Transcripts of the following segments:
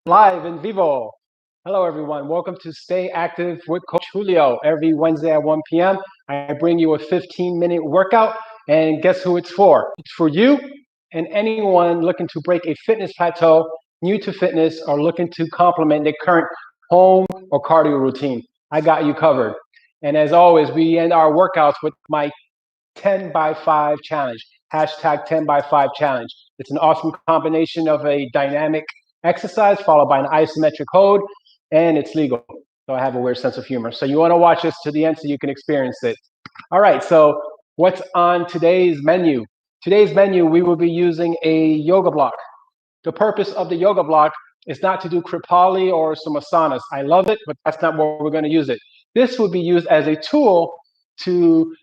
Live in vivo. Hello, everyone. Welcome to Stay Active with Coach Julio. Every Wednesday at 1 p.m., I bring you a 15-minute workout. And guess who it's for? It's for you and anyone looking to break a fitness plateau, new to fitness, or looking to complement their current home or cardio routine. I got you covered. And as always, we end our workouts with my 10 by 5 challenge. Hashtag 10 by 5 challenge. It's an awesome combination of a dynamic exercise followed by an isometric hold, and it's legal. So I have a weird sense of humor. So you want to watch this to the end so you can experience it. All right, so what's on today's menu? Today's menu, we will be using a yoga block. The purpose of the yoga block is not to do Kripalu or some asanas. I love it, but that's not what we're going to use it. This will be used as a tool to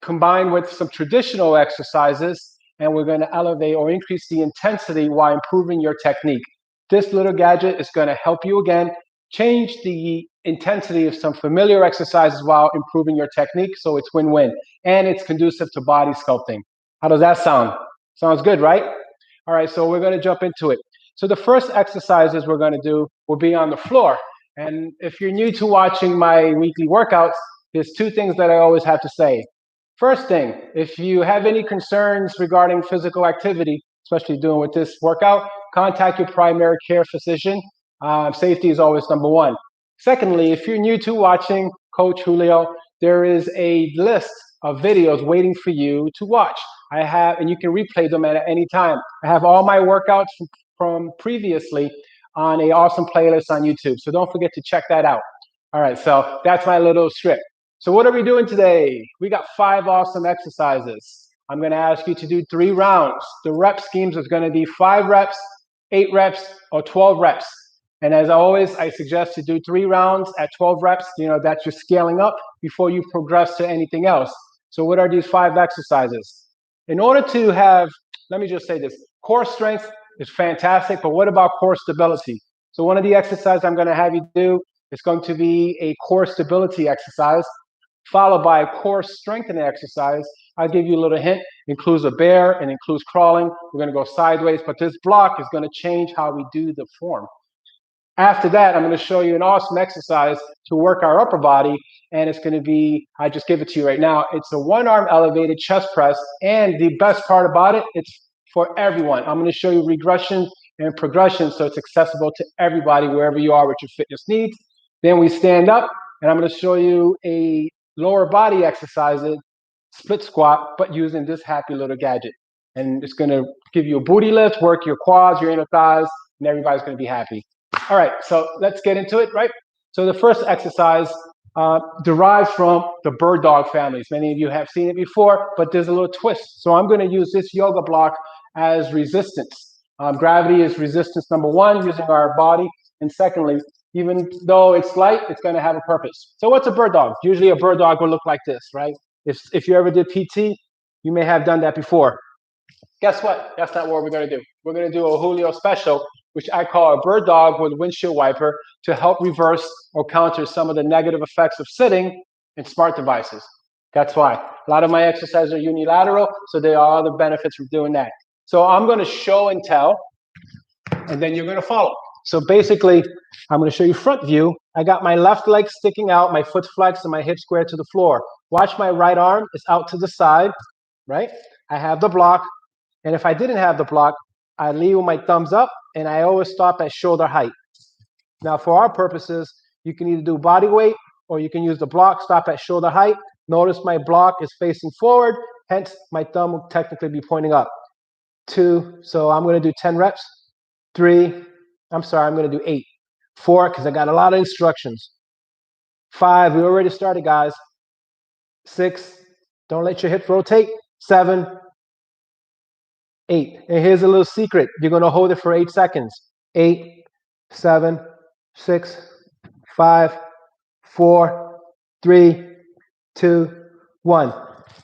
combine with some traditional exercises, and we're going to elevate or increase the intensity while improving your technique. This little gadget is going to help you again change the intensity of some familiar exercises while improving your technique, so it's win-win, and it's conducive to body sculpting. How does that sound? Sounds good, right? All right, so we're going to jump into it. So the first exercises we're going to do will be on the floor, and if you're new to watching my weekly workouts, there's two things that I always have to say. First thing, if you have any concerns regarding physical activity, especially doing with this workout, contact your primary care physician. Safety is always number one. Secondly, if you're new to watching Coach Julio, there is a list of videos waiting for you to watch. I have, and you can replay them at any time. I have all my workouts from previously on an awesome playlist on YouTube. So don't forget to check that out. All right, so that's my little strip. So what are we doing today? We got 5 awesome exercises. I'm going to ask you to do 3 rounds. The rep schemes is going to be 5 reps, 8 reps, or 12 reps. And as always, I suggest to do 3 rounds at 12 reps. You know, that's your scaling up before you progress to anything else. So what are these 5 exercises? In order to have, let me just say this, core strength is fantastic, but what about core stability? So one of the exercises I'm going to have you do is going to be a core stability exercise, followed by a core strengthening exercise. I'll give you a little hint. It includes a bear and includes crawling. We're going to go sideways, but this block is going to change how we do the form. After that, I'm going to show you an awesome exercise to work our upper body, and it's going to be, I just give it to you right now, it's a 1-arm elevated chest press, and the best part about it, it's for everyone. I'm going to show you regression and progression so it's accessible to everybody wherever you are with your fitness needs. Then we stand up, and I'm going to show you a lower body exercise, split squat, but using this happy little gadget. And it's going to give you a booty lift, work your quads, your inner thighs, and everybody's going to be happy. All right, so let's get into it, right? So the first exercise derives from the bird dog families. Many of you have seen it before, but there's a little twist. So I'm going to use this yoga block as resistance. Gravity is resistance number 1, using our body. And secondly, even though it's light, it's going to have a purpose. So what's a bird dog? Usually a bird dog will look like this, right? If you ever did PT, you may have done that before. Guess what? That's not what we're going to do. We're going to do a Julio special, which I call a bird dog with windshield wiper, to help reverse or counter some of the negative effects of sitting in smart devices. That's why. A lot of my exercises are unilateral, so there are other benefits from doing that. So I'm going to show and tell, and then you're going to follow. So basically, I'm going to show you front view. I got my left leg sticking out, my foot flexed, and my hip square to the floor. Watch my right arm is out to the side, right? I have the block, and if I didn't have the block, I leave with my thumbs up, and I always stop at shoulder height. Now, for our purposes, you can either do body weight, or you can use the block, stop at shoulder height. Notice my block is facing forward, hence my thumb will technically be pointing up. 2, so I'm going to do 10 reps. 3, I'm going to do 8. 4, because I got a lot of instructions. 5, we already started, guys. 6, don't let your hips rotate. 7, 8. And here's a little secret. You're going to hold it for 8 seconds. 8, 7, 6, 5, 4, 3, 2, 1.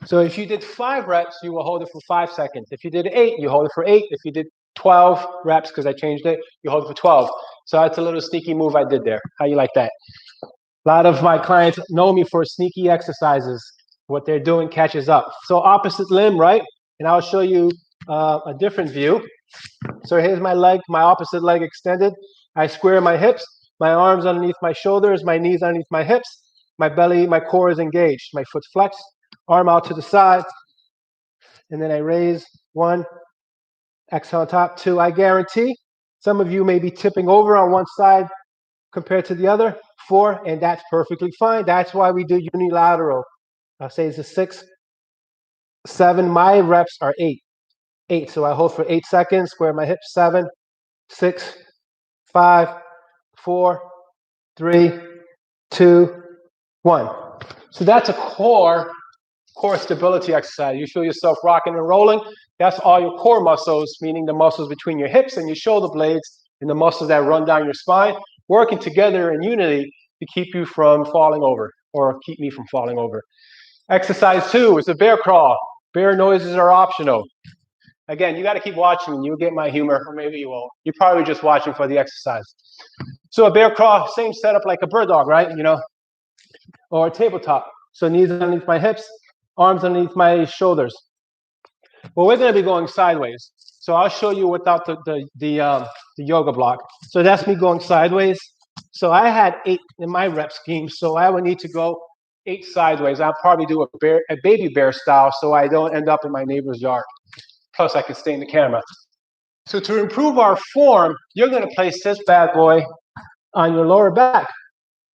So if you did 5 reps, you will hold it for 5 seconds. If you did 8, you hold it for 8. If you did 12 reps, because I changed it, you hold it for 12. So that's a little sneaky move I did there. How you like that? A lot of my clients know me for sneaky exercises. What they're doing catches up. So opposite limb, right? And I'll show you a different view. So here's my leg, my opposite leg extended. I square my hips, my arms underneath my shoulders, my knees underneath my hips, my belly, my core is engaged, my foot's flexed, arm out to the side, and then I raise 1, exhale on top, 2. I guarantee some of you may be tipping over on one side compared to the other, 4, and that's perfectly fine. That's why we do unilateral. I'll say it's a 6, 7. My reps are 8. 8. So I hold for 8 seconds, square my hips, 7, 6, 5, 4, 3, 2, 1. So that's a core stability exercise. You feel yourself rocking and rolling. That's all your core muscles, meaning the muscles between your hips and your shoulder blades and the muscles that run down your spine, working together in unity to keep you from falling over or keep me from falling over. Exercise 2 is a bear crawl. Bear noises are optional. Again, you got to keep watching and you'll get my humor, or maybe you won't. You're probably just watching for the exercise. So a bear crawl, same setup like a bird dog, right? Or a tabletop. So knees underneath my hips, arms underneath my shoulders. Well, we're going to be going sideways. So I'll show you without the yoga block. So that's me going sideways. So I had 8 in my rep scheme. So I would need to go 8 sideways. I'll probably do a baby bear style so I don't end up in my neighbor's yard. Plus, I can stay in the camera. So to improve our form, you're going to place this bad boy on your lower back.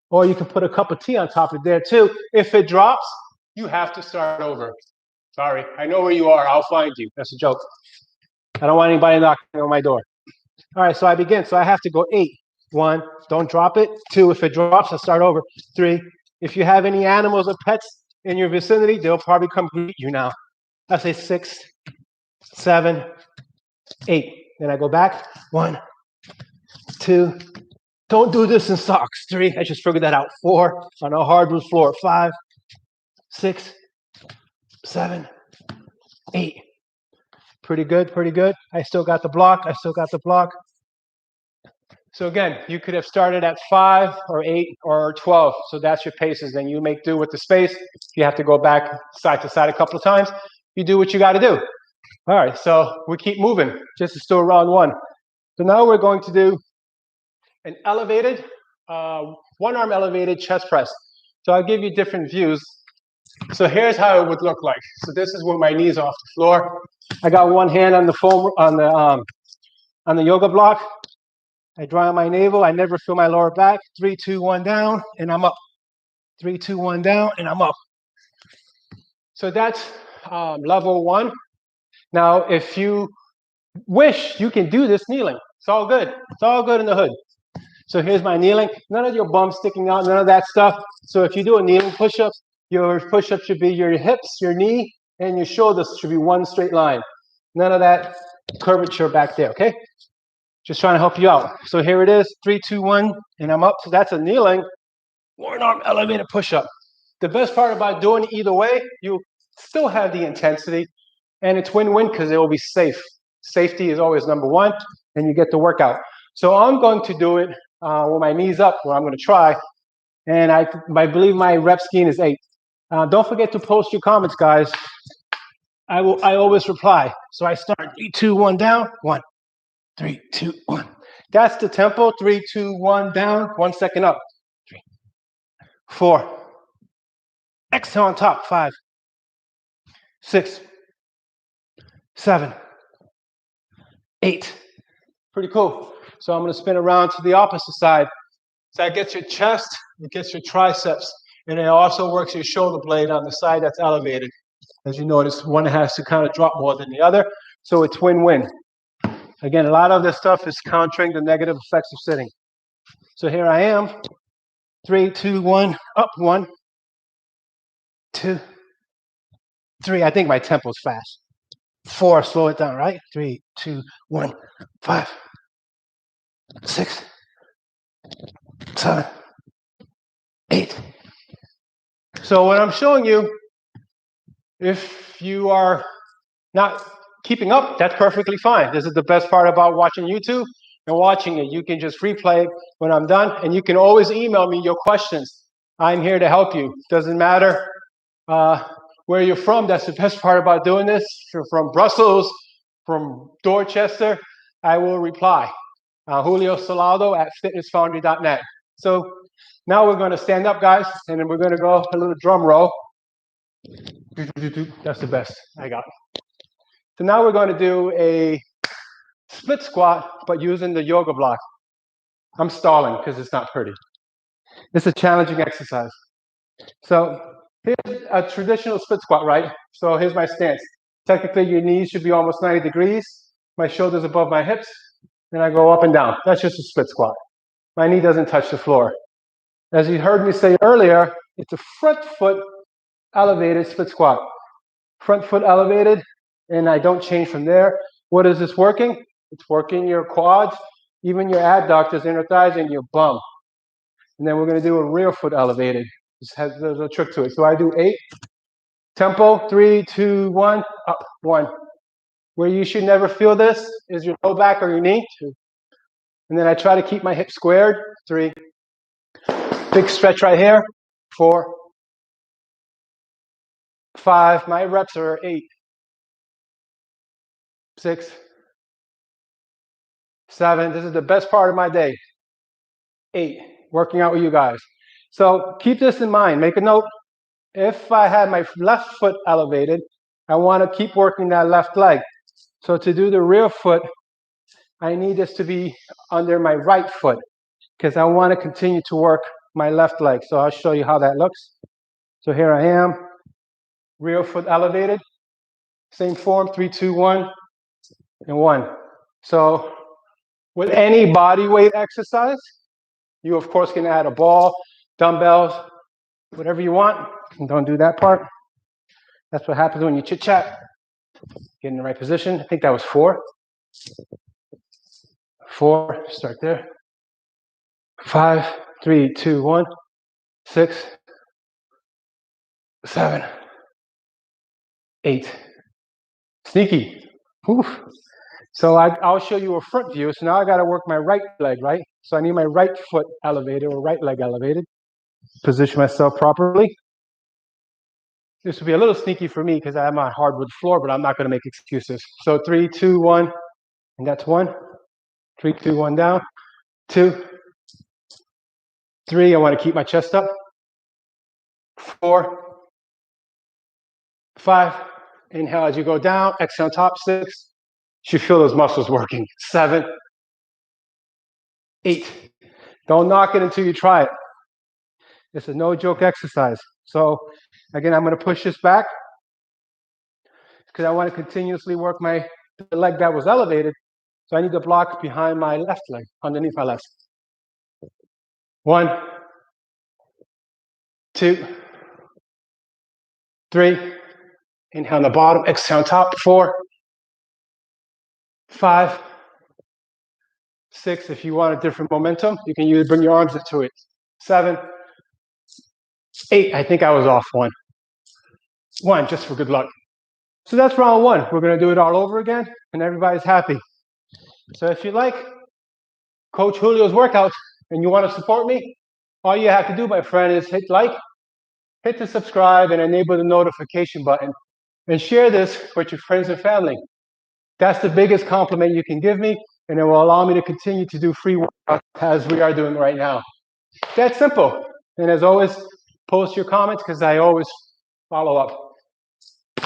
Or you can put a cup of tea on top of there too. If it drops, you have to start over. Sorry, I know where you are. I'll find you. That's a joke. I don't want anybody knocking on my door. All right, so I begin. So I have to go 8. 1, don't drop it. 2, if it drops, I'll start over. 3, if you have any animals or pets in your vicinity, they'll probably come greet you now. I say 6, 7, 8. Then I go back. 1, 2. Don't do this in socks. 3, I just figured that out. 4, on a hardwood floor. 5, 6, 7, 8. Pretty good, pretty good. I still got the block. So again, you could have started at 5 or 8 or 12. So that's your paces. Then you make do with the space. If you have to go back side to side a couple of times, you do what you got to do. All right, so we keep moving. Just to still round 1. So now we're going to do an elevated, one arm elevated chest press. So I'll give you different views. So here's how it would look like. So this is with my knees off the floor. I got one hand on the foam on the yoga block. I draw on my navel. I never feel my lower back. 3, 2, 1 down, and I'm up. 3, 2, 1 down, and I'm up. So that's level 1. Now, if you wish, you can do this kneeling. It's all good. It's all good in the hood. So here's my kneeling. None of your bum sticking out, none of that stuff. So if you do a kneeling push-up, your push-up should be your hips, your knee, and your shoulders should be one straight line. None of that curvature back there, okay? Just trying to help you out. So here it is, 3, 2, 1, and I'm up. So that's a kneeling, one arm elevated push-up. The best part about doing it either way, you still have the intensity, and it's win-win because it will be safe. Safety is always number 1, and you get the workout. So I'm going to do it with my knees up, where I'm going to try, and I believe my rep scheme is 8. Don't forget to post your comments, guys. I always reply. So I start 3, 2, 1 down, 1, 3, 2, 1. That's the tempo. 3, 2, 1 down, 1 second up. 3, 4. Exhale on top. 5, 6, 7, 8. Pretty cool. So I'm going to spin around to the opposite side. So that gets your chest, it gets your triceps, and it also works your shoulder blade on the side that's elevated. As you notice, one has to kind of drop more than the other, so it's win-win. Again, a lot of this stuff is countering the negative effects of sitting. So here I am, 3, 2, 1, up, 1, 2, 3. I think my tempo's fast. 4, slow it down, right? 3, 2, 1, 5, 6, 7, 8. So what I'm showing you, if you are not keeping up, that's perfectly fine. This is the best part about watching YouTube and watching it. You can just replay when I'm done, and you can always email me your questions. I'm here to help you. Doesn't matter where you're from. That's the best part about doing this. If you're from Brussels, from Dorchester, I will reply. Julio Salado at fitnessfoundry.net. So now we're going to stand up, guys, and then we're going to go a little drum roll. That's the best I got. So now we're going to do a split squat, but using the yoga block. I'm stalling because it's not pretty. It's a challenging exercise. So here's a traditional split squat, right? So here's my stance. Technically, your knees should be almost 90 degrees. My shoulders above my hips. Then I go up and down. That's just a split squat. My knee doesn't touch the floor. As you heard me say earlier, it's a front foot elevated split squat. Front foot elevated, and I don't change from there. What is this working? It's working your quads, even your adductors, inner thighs, and your bum. And then we're going to do a rear foot elevated. There's a trick to it. So I do 8. Tempo, 3, 2, 1, up, 1. Where you should never feel this is your low back or your knee. 2. And then I try to keep my hips squared. 3. Big stretch right here. 4. 5. My reps are 8. 6. 7. This is the best part of my day. 8. Working out with you guys. So keep this in mind. Make a note. If I had my left foot elevated, I want to keep working that left leg. So to do the rear foot, I need this to be under my right foot because I want to continue to work my left leg. So I'll show you how that looks. So here I am, rear foot elevated, same form, 3, 2, 1, and 1. So with any body weight exercise, you of course can add a ball, dumbbells, whatever you want. And don't do that part. That's what happens when you chit chat. Get in the right position. I think that was 4. 4, start there. 5, 3, 2, 1, 6, 7, 8. Sneaky. Oof. So I'll show you a front view. So now I got to work my right leg, right? So I need my right foot elevated or right leg elevated. Position myself properly. This will be a little sneaky for me because I'm on hardwood floor, but I'm not going to make excuses. So 3, 2, 1, and that's 1. 3, 2, 1 down. 2, 3. I want to keep my chest up. 4, 5. Inhale as you go down. Exhale on top. 6. You should feel those muscles working. 7, 8. Don't knock it until you try it. This is no joke exercise. So again, I'm going to push this back because I want to continuously work the leg that was elevated. So I need to block behind my left leg, underneath my left. 1, 2, 3. Inhale on the bottom, exhale on top. 4, 5, 6. If you want a different momentum, you can bring your arms into it. 7, 8. I think I was off 1. 1, just for good luck. So that's round 1. We're going to do it all over again, and everybody's happy. So if you like Coach Julio's workouts and you want to support me, all you have to do, my friend, is hit like, hit the subscribe, and enable the notification button, and share this with your friends and family. That's the biggest compliment you can give me, and it will allow me to continue to do free workouts as we are doing right now. That's simple. And as always, post your comments because I always follow up.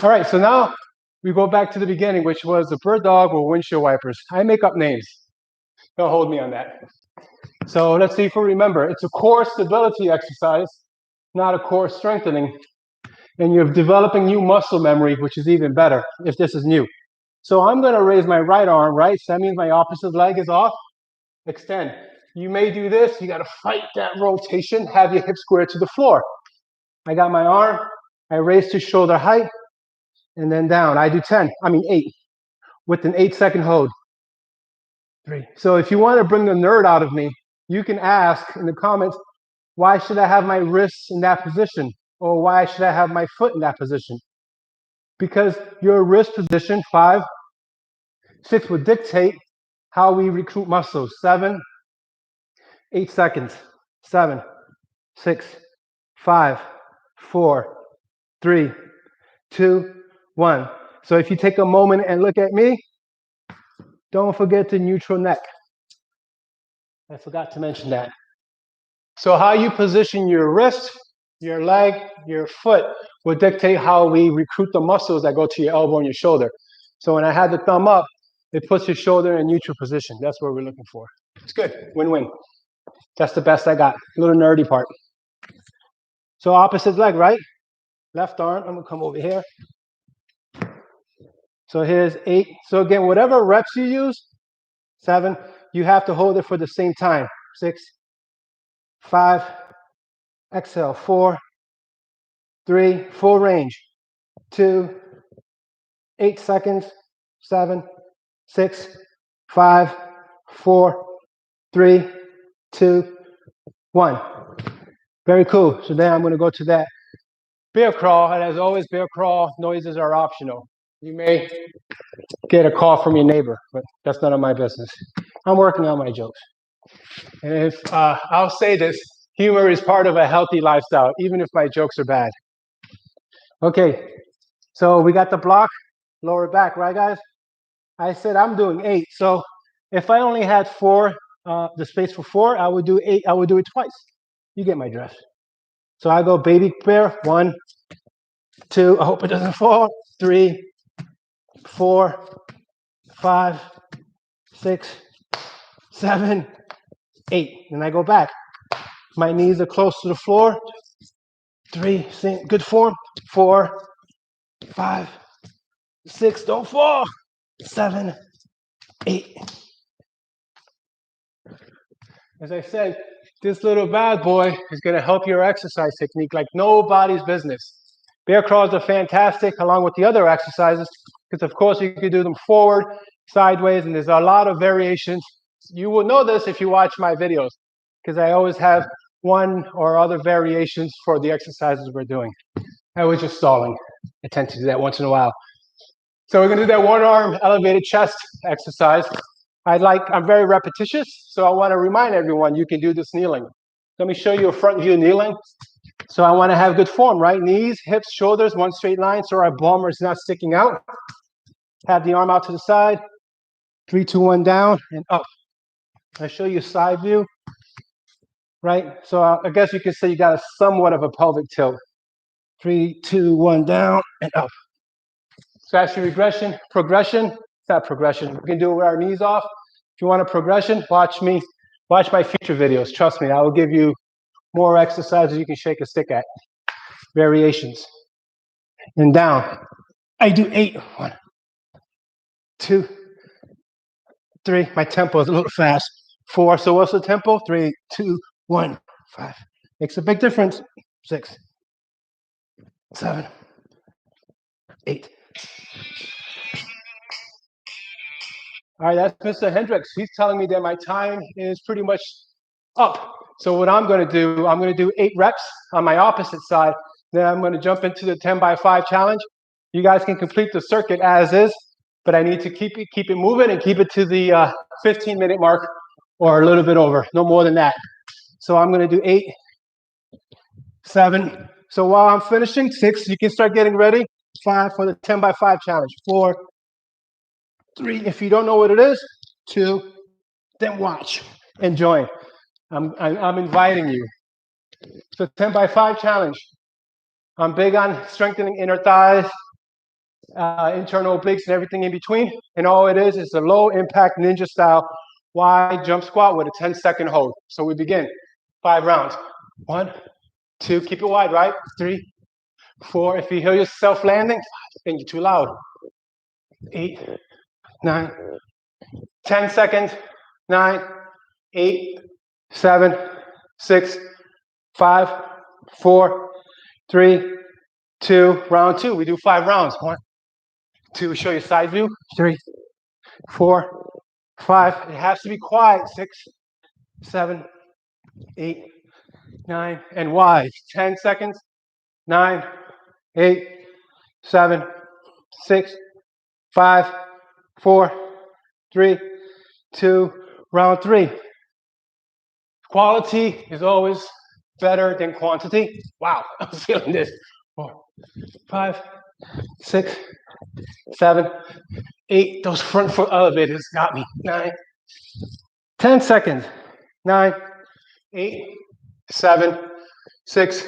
All right, so now we go back to the beginning, which was the bird dog or windshield wipers. I make up names. Don't hold me on that. So let's see if we remember. It's a core stability exercise, not a core strengthening. And you're developing new muscle memory, which is even better if this is new. So I'm going to raise my right arm, right? So that means my opposite leg is off. Extend. You may do this. You got to fight that rotation. Have your hips square to the floor. I got my arm. I raise to shoulder height. And then down. I do 8. With an 8-second hold. 3. So if you want to bring the nerd out of me, you can ask in the comments, why should I have my wrists in that position? Or why should I have my foot in that position? Because your wrist position, 5, 6 would dictate how we recruit muscles. 7, 8 seconds. 7, 6, 5, 4, 3, 2, 1. So if you take a moment and look at me, don't forget the neutral neck. I forgot to mention that. So how you position your wrist, your leg, your foot will dictate how we recruit the muscles that go to your elbow and your shoulder. So when I had the thumb up, it puts your shoulder in neutral position. That's what we're looking for. It's good. Win-win. That's the best I got. A little nerdy part. So opposite leg, right? Left arm. I'm going to come over here. So here's 8. So again, whatever reps you use, 7, you have to hold it for the same time. 6, 5, exhale, 4, 3, full range, 2, 8 seconds, 7, 6, 5, 4, 3, 2, 1. Very cool. So then I'm going to go to that bear crawl. And as always, bear crawl noises are optional. You may get a call from your neighbor, but that's none of my business. I'm working on my jokes. And if I'll say this, humor is part of a healthy lifestyle, even if my jokes are bad. Okay, so we got the block, lower back, right, guys? I said I'm doing 8. So if I only had 4, the space for 4, I would do 8. I would do it twice. You get my drift. So I go baby bear, 1, 2. I hope it doesn't fall. 3, 4, 5, 6, 7, 8. And I go back. My knees are close to the floor. 3, good form. 4, 5, 6, don't fall. 7, 8. As I said, this little bad boy is going to help your exercise technique like nobody's business. Bear crawls are fantastic along with the other exercises because, of course, you can do them forward, sideways, and there's a lot of variations. You will know this if you watch my videos because I always have one or other variations for the exercises we're doing. I was just stalling. I tend to do that once in a while. So we're going to do that one-arm elevated chest exercise. I'm very repetitious, so I want to remind everyone you can do this kneeling. Let me show you a front view kneeling. So I want to have good form, right? Knees, hips, shoulders, one straight line, so our bum is not sticking out. Have the arm out to the side. 3, 2, 1, down and up. I show you side view, right? So I guess you could say you got a somewhat of a pelvic tilt. 3, 2, 1, down and up. So that's your progression. It's not progression. We can do it with our knees off. If you want a progression, watch me. Watch my future videos. Trust me, I will give you more exercises you can shake a stick at. Variations. And down. I do 8. 1, 2, 3. My tempo is a little fast. 4. So what's the tempo? 3, 2, 1, 5. Makes a big difference. 6, 7, 8. All right, that's Mr. Hendricks. He's telling me that my time is pretty much up. So what I'm going to do 8 reps on my opposite side. Then I'm going to jump into the 10 by 5 challenge. You guys can complete the circuit as is, but I need to keep it moving and keep it to the 15-minute mark or a little bit over, no more than that. So I'm going to do 8, 7. So while I'm finishing, 6, you can start getting ready. 5 for the 10 by 5 challenge. 4, 3, if you don't know what it is. 2, then watch and join. I'm inviting you. So 10 by 5 challenge. I'm big on strengthening inner thighs, internal obliques, and everything in between. And all it is a low impact ninja style wide jump squat with a 10-second hold. So we begin. 5 rounds. 1, 2, keep it wide, right? 3, 4. If you hear yourself landing, 5, then you're too loud. 8, 9, 10 seconds. 9, 8, 7, 6, 5, 4, 3, 2. Round 2. We do 5 rounds. 1, 2. Show your side view. 3, 4, 5. It has to be quiet. 6, 7, 8, 9, and wide. 10 seconds. 9, 8, 7, 6, 5, 4, 3, 2. Round 3. Quality is always better than quantity. Wow, I'm feeling this. 4, 5, 6, 7, 8. Those front foot elevators got me. 9, 10 seconds. 9, 8, 7, 6,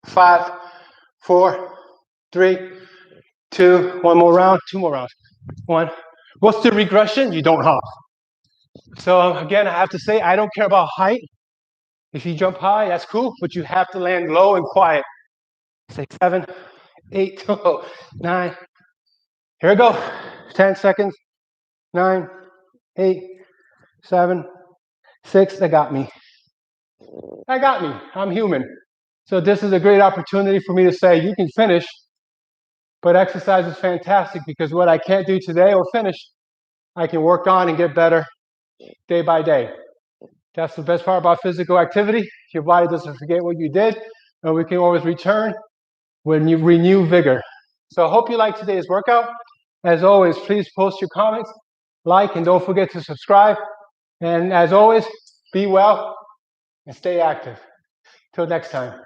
5, 4, 3, 2. One more round, two more rounds. 1. What's the regression? You don't hop. So again, I have to say, I don't care about height. If you jump high, that's cool, but you have to land low and quiet. 6, 7, 8, 9. Here we go. 10 seconds. 9, 8, 7, 6. That got me. That got me. I'm human. So this is a great opportunity for me to say, you can finish, but exercise is fantastic because what I can't do today or finish, I can work on and get better day by day. That's the best part about physical activity. Your body doesn't forget what you did, and we can always return when you renew vigor. So I hope you liked today's workout. As always, please post your comments, like, and don't forget to subscribe. And as always, be well and stay active. Till next time.